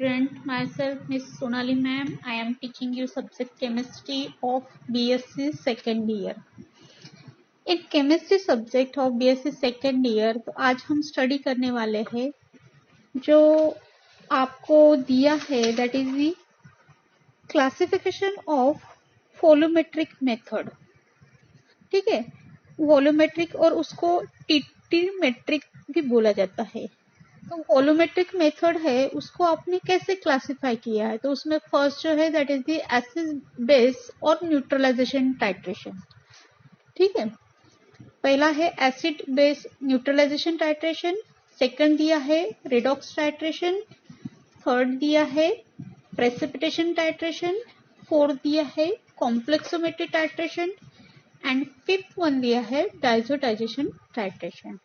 student, myself Miss Sonali ma'am. I am teaching you subject chemistry of BSc second year. In chemistry subject of BSc second year, तो आज हम study करने वाले हैं जो आपको दिया है, that is the classification of volumetric method. ठीक है, वॉल्यूमेट्रिक और उसको टीटीमेट्रिक भी बोला जाता है. तो वॉल्यूमेट्रिक मेथड है, उसको आपने कैसे क्लासिफाई किया है? तो उसमें फर्स्ट जो है that is the acid base और न्यूट्रलाइजेशन टाइट्रेशन. ठीक है, पहला है acid base neutralisation titration, second दिया है रेडॉक्स टाइट्रेशन, थर्ड दिया है प्रेसिपिटेशन टाइट्रेशन, फोर्थ दिया है कॉम्प्लेक्सोमेट्री टाइट्रेशन एंड फिफ्थ वन दिया है डाइजोटाइजेशन टाइट्रेशन.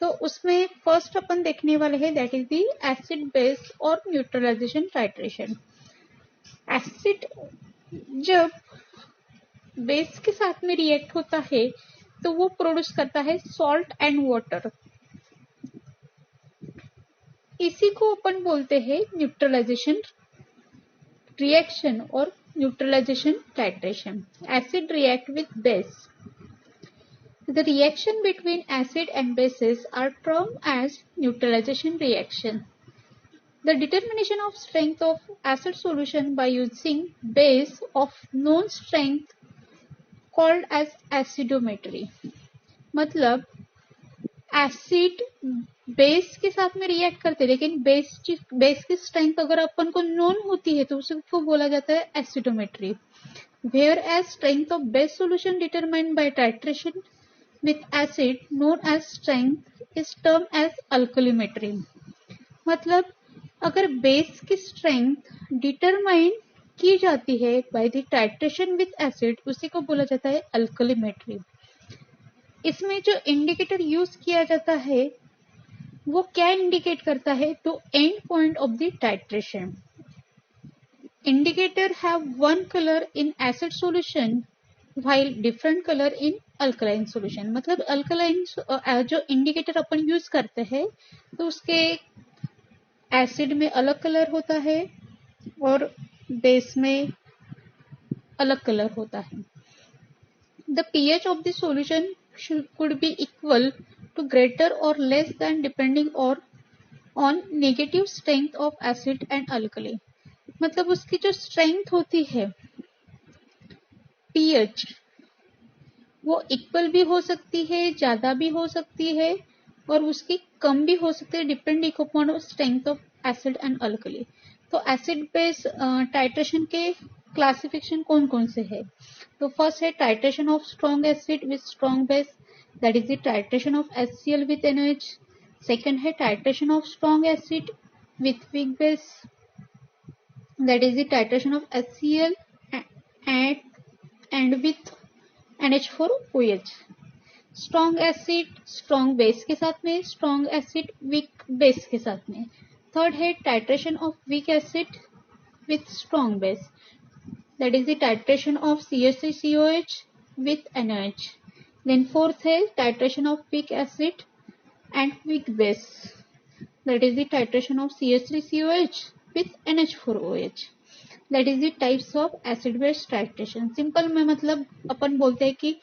तो उसमें फर्स्ट अपन देखने वाले हैं that is the acid base और न्यूट्रलाइजेशन टाइट्रेशन. एसिड जब बेस के साथ में रिएक्ट होता है तो वो प्रोड्यूस करता है सॉल्ट एंड वाटर. इसी को अपन बोलते हैं न्यूट्रलाइजेशन रिएक्शन और neutralisation titration. Acid react with base. The reaction between acid and bases are termed as neutralization reaction. The determination of strength of acid solution by using base of known strength called as acidometry. मतलब acid base के साथ में react करते हैं, लेकिन base की strength अगर अपन को नोन होती है तो उसको बोला जाता है एसिडोमेट्री. Whereas strength of base solution determined by titration with acid known as strength is termed as alkalimetry. मतलब अगर बेस की स्ट्रेंथ डिटरमाइन की जाती है by the titration with acid, उसी को बोला जाता है अल्कलीमेट्री. इसमें जो इंडिकेटर यूज किया जाता है वो क्या इंडिकेट करता है? तो and point of the titration. Indicator have one colour in acid solution while different color in alkaline solution. मतलब अल्कलाइन जो इंडिकेटर अपन यूज करते हैं तो उसके एसिड में अलग कलर होता है और बेस में अलग कलर होता है. The pH of the solution could be equal to greater or less than depending on negative strength of acid and alkali. मतलब उसकी जो स्ट्रेंथ होती है pH वो इक्वल भी हो सकती है, ज्यादा भी हो सकती है और उसकी कम भी हो सकती है, depending upon strength of acid and alkali. तो एसिड बेस टाइट्रेशन के क्लासिफिकेशन कौन कौन से है? तो फर्स्ट है titration of strong acid with strong base, that is the titration of HCl with NaOH. Second है titration of strong acid with weak base, that is the titration of HCl and with NH4OH. Strong acid strong base के साथ में, strong acid weak base के साथ में. Third है titration of weak acid with strong base, that is the titration of CH3COH with NaOH. Then fourth है titration of weak acid and weak base, that is the titration of CH3COH with NH4OH. That is the types of acid base titration. Simple में मतलब अपन बोलते हैं कि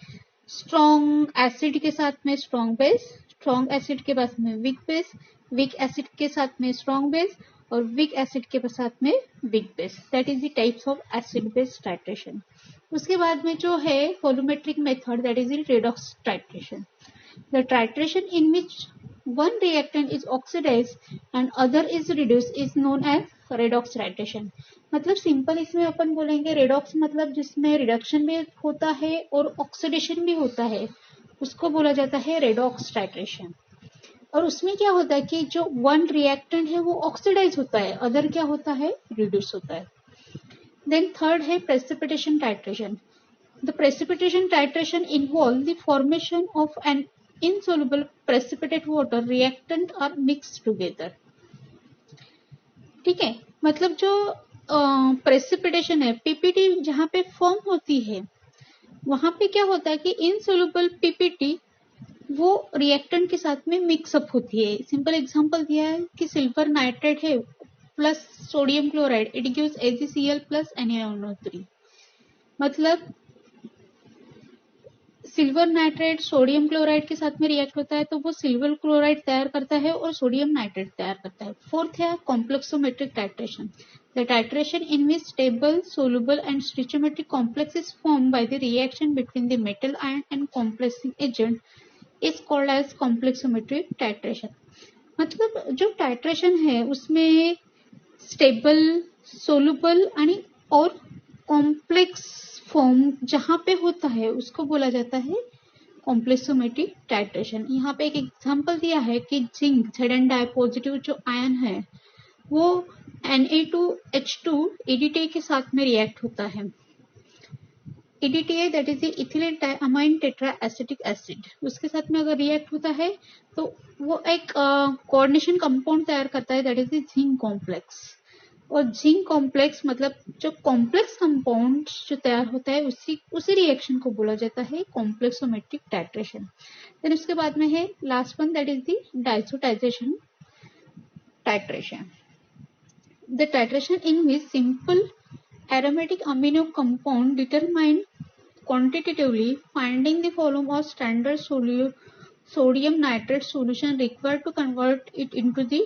strong acid के साथ में strong base, strong acid के साथ में वीक बेस, वीक एसिड के साथ में स्ट्रॉन्ग बेस और वीक एसिड के साथ में week base. That is the types of acid base titration. उसके बाद में जो है volumetric method, that is the redox titration. The titration in which one reactant is oxidized and other is reduced is known as redox titration. मतलब simple इसमें अपन बोलेंगे redox मतलब जिसमें रिडक्शन भी होता है और ऑक्सीडेशन भी होता है, उसको बोला जाता है रेडॉक्स टाइट्रेशन. और उसमें क्या होता है कि जो वन रिएक्टेंट है वो ऑक्सीडाइज होता है, अदर क्या होता है? रिड्यूस होता है. देन थर्ड है precipitation titration. The precipitation titration involve the formation of an insoluble precipitate water reactant are mixed together. ठीक है, मतलब जो प्रेसिपिटेशन है, पीपीटी जहां पे फॉर्म होती है वहां पे क्या होता है कि इनसोल्युबल पीपीटी वो रिएक्टेंट के साथ में मिक्सअप होती है. सिंपल एग्जांपल दिया है कि सिल्वर नाइट्रेट है, plus sodium chloride, it gives AgCl plus NaNO3। मतलब सिल्वर नाइट्रेट सोडियम क्लोराइड के साथ में रिएक्ट होता है तो वो सिल्वर क्लोराइड तैयार करता है और सोडियम नाइट्रेट तैयार करता है। फोर्थ है complexometric titration, the titration in which stable, soluble and stoichiometric complex is form by the reaction between the metal ion and complexing agent is called as complexometric titration. मतलब जो titration है उसमें stable, soluble और complex form जहां पे होता है उसको बोला जाता है कॉम्प्लेक्सोमेट्रिक टाइट्रेशन। यहाँ पे एक एग्जांपल दिया है कि जिंक Zn डाई पॉजिटिव जो आयन है वो Na2H2 EDTA के साथ में रिएक्ट होता है। EDTA that is ethylene diamine tetra acetic acid, उसके साथ में अगर रिएक्ट होता है तो वो एक कोऑर्डिनेशन कंपाउंड तैयार करता है that is the zinc complex. और जिंक कॉम्प्लेक्स मतलब जो कॉम्प्लेक्स कंपाउंड जो तैयार होता है उसी रिएक्शन को बोला जाता है कॉम्प्लेक्सोमेट्रिक टाइट्रेशन। देन उसके बाद में है last one that is the diazotization titration, the titration in which simple aromatic amino compound determine quantitatively finding the volume of standard sodium nitrate solution required to convert it into the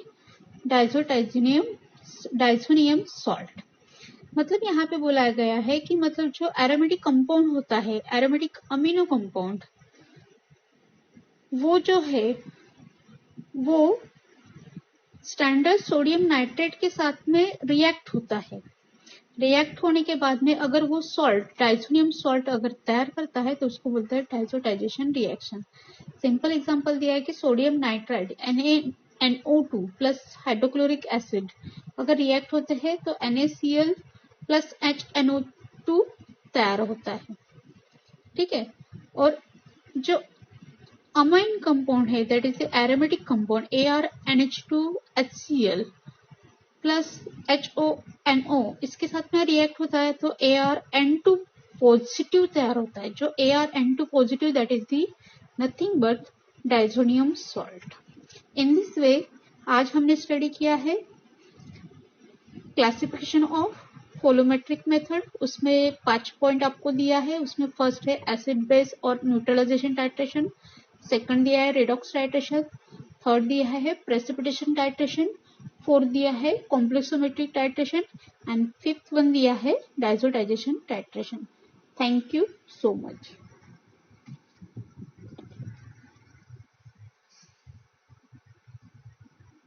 diazonium salt. मतलब यहाँ पे बोला गया है कि मतलब जो aromatic compound होता है, एरोमेटिक अमीनो कंपाउंड, वो जो है वो स्टैंडर्ड सोडियम नाइट्रेट के साथ में रिएक्ट होता है। रिएक्ट होने के बाद में अगर वो सॉल्ट डाइसोनियम सॉल्ट अगर तैयार करता है तो उसको बोलते हैं डाइसोटाइजेशन रिएक्शन। सिंपल एग्जांपल दिया है कि sodium nitride NaNO2 plus hydrochloric acid अगर रिएक्ट होते हैं तो NaCl प्लस HNO2 तैयार होता है। ठीक है, और जो अमाइन कंपाउंड है that is aromatic compound ArNH2HCl plus HONO इसके साथ में रिएक्ट होता है तो ArN2 पॉजिटिव तैयार होता है। जो ArN2 positive that is the nothing but diazonium salt. In this way आज हमने स्टडी किया है क्लासिफिकेशन ऑफ वॉल्यूमेट्रिक मेथड। उसमें 5 पॉइंट आपको दिया है। उसमें फर्स्ट है एसिड बेस और न्यूट्रलाइजेशन टाइट्रेशन, सेकंड दिया है रेडॉक्स टाइट्रेशन, थर्ड दिया है प्रेसिपिटेशन टाइट्रेशन, फोर्थ दिया है complexometric titration and fifth one दिया है diazotization titration. Thank you so much.